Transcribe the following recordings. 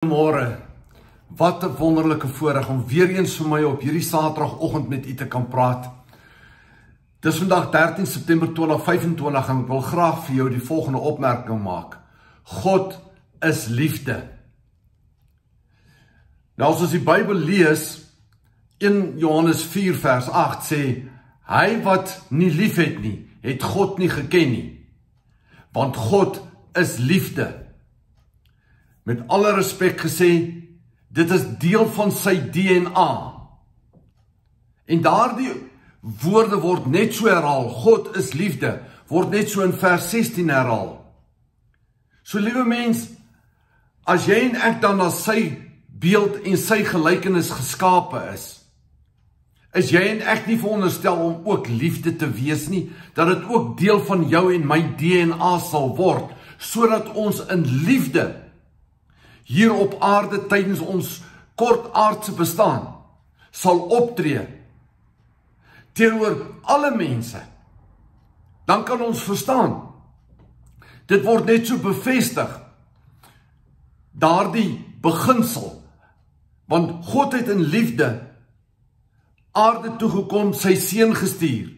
Goeiemôre, wat 'n wonderlike voorreg om weer eens vir my op hierdie Saterdagoggend met u te kan praat. Dis vandag 13 September 2025 en ek wil graag vir jou die volgende opmerking maak. God is liefde. Nou as ons die Bybel lees, 1 Johannes 4 vers 8 sê, hy wat nie lief het nie, het God nie geken nie, want God is liefde. Met alle respek gesê, dit is deel van sy DNA. En daardie woorde word net so herhaal, God is liefde, word net so in vers 16 herhaal. So liewe mens, as jy en ek dan na sy beeld en sy gelykenis geskape is jy en ek nie veronderstel om ook liefde te wees nie, dat dit ook deel van jou en my DNA sal word, sodat ons in liefde hier op aarde tydens ons kort aardse bestaan sal optree teenoor alle mense. Dan kan ons verstaan, dit word net so bevestig, daardie beginsel, want God het in liefde aarde toegekom, sy seun gestuur,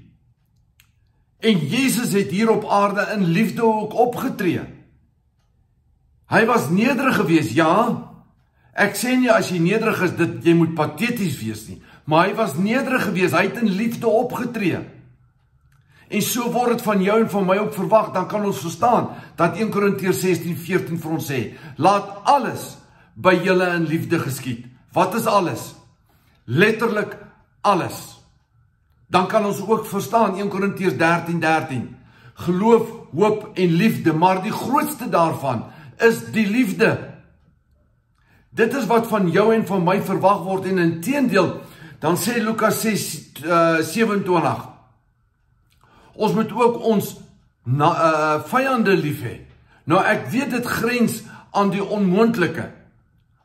en Jesus het hier op aarde in liefde ook opgetree. Hy was nederig geweest, ja. Ek sê nie as jy nederig is, dat jy moet pateties wees nie. Maar hy was nederig geweest, hy het in liefde opgetree. En so word het van jou en van my ook verwag, dan kan ons verstaan, dat 1 Korintiërs 16:14 vir ons sê, laat alles by julle in liefde geskied. Wat is alles? Letterlik alles. Dan kan ons ook verstaan, 1 Korintiërs 13:13, geloof, hoop en liefde, maar die grootste daarvan is die liefde. Dit is wat van jou en van my verwag word, en inteendeel, dan sê Lukas 6:27, ons moet ook ons vyande lief hê. Nou ek weet dit grens aan die onmoontlike,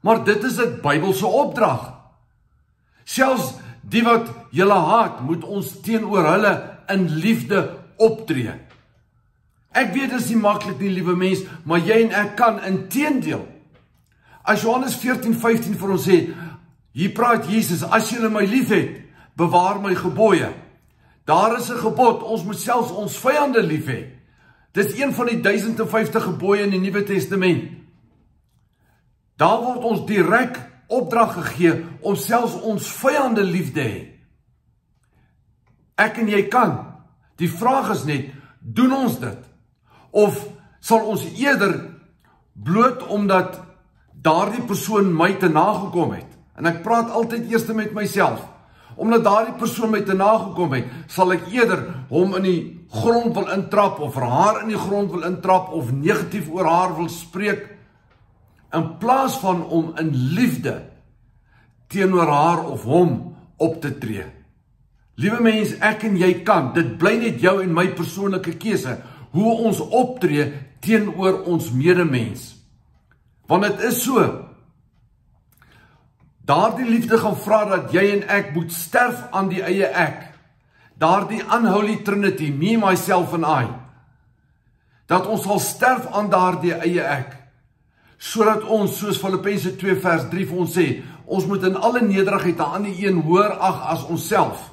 maar dit is 'n Bybelse opdrag. Selfs die wat julle haat, moet ons teenoor hulle in liefde optree. Ek weet dit is nie maklik nie, liewe mens, maar jy en ek kan inteendeel. As Johannes 14:15 vir ons sê, hier praat Jesus, as julle my lief het, bewaar my gebooie. Daar is 'n gebod, ons moet selfs ons vyande lief hê. Dit is een van die 1050 gebooie in die Nuwe Testament. Daar word ons direk opdrag gegee om selfs ons vyande lief te hê. Ek en jy kan. Die vraag is net, doen ons dit? Of sal ons eerder bloot omdat daardie persoon my te nagekom het, en ek praat altyd eers met myself, omdat daardie persoon my te nagekom het, sal ek eerder hom in die grond wil intrap, of haar in die grond wil intrap, of negatief oor haar wil spreek, in plaas van om in liefde teenoor haar of hom op te tree. Liewe mens, ek en jy kan, dit bly net jou en my persoonlike keuse, hoe ons optree teenoor ons medemens. Want dit is so, daardie liefde gaan vra dat jy en ek moet sterf aan die eie ek, daardie unholy trinity, me, myself and I, dat ons sal sterf aan daardie eie ek, sodat ons, soos Filippense 2 vers 3 vir ons sê, ons moet in alle nederigheid aan die een hoër ag as onsself.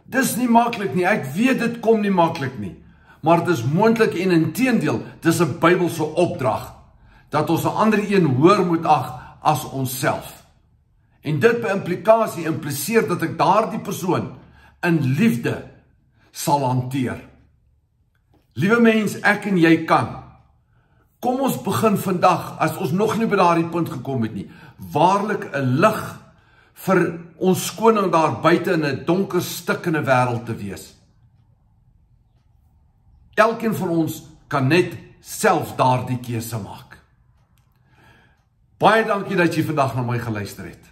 Dis nie maklik nie, ek weet dit kom nie maklik nie, maar dit is moontlik en inteendeel, dis 'n Bybelse opdrag, dat ons 'n ander een hoër moet ag as onsself. En dit by implikasie impliseer dat ek daardie persoon in liefde sal hanteer. Liewe mens, ek en jy kan. Kom ons begin vandag, as ons nog nie by daardie punt gekom het nie, waarlik 'n lig vir ons skoning daar buite in 'n donker, stikkende wêreld te wees. Elkeen van ons kan net self daardie keuse maak. Baie dankie dat jy vandag na my geluister het.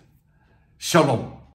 Shalom.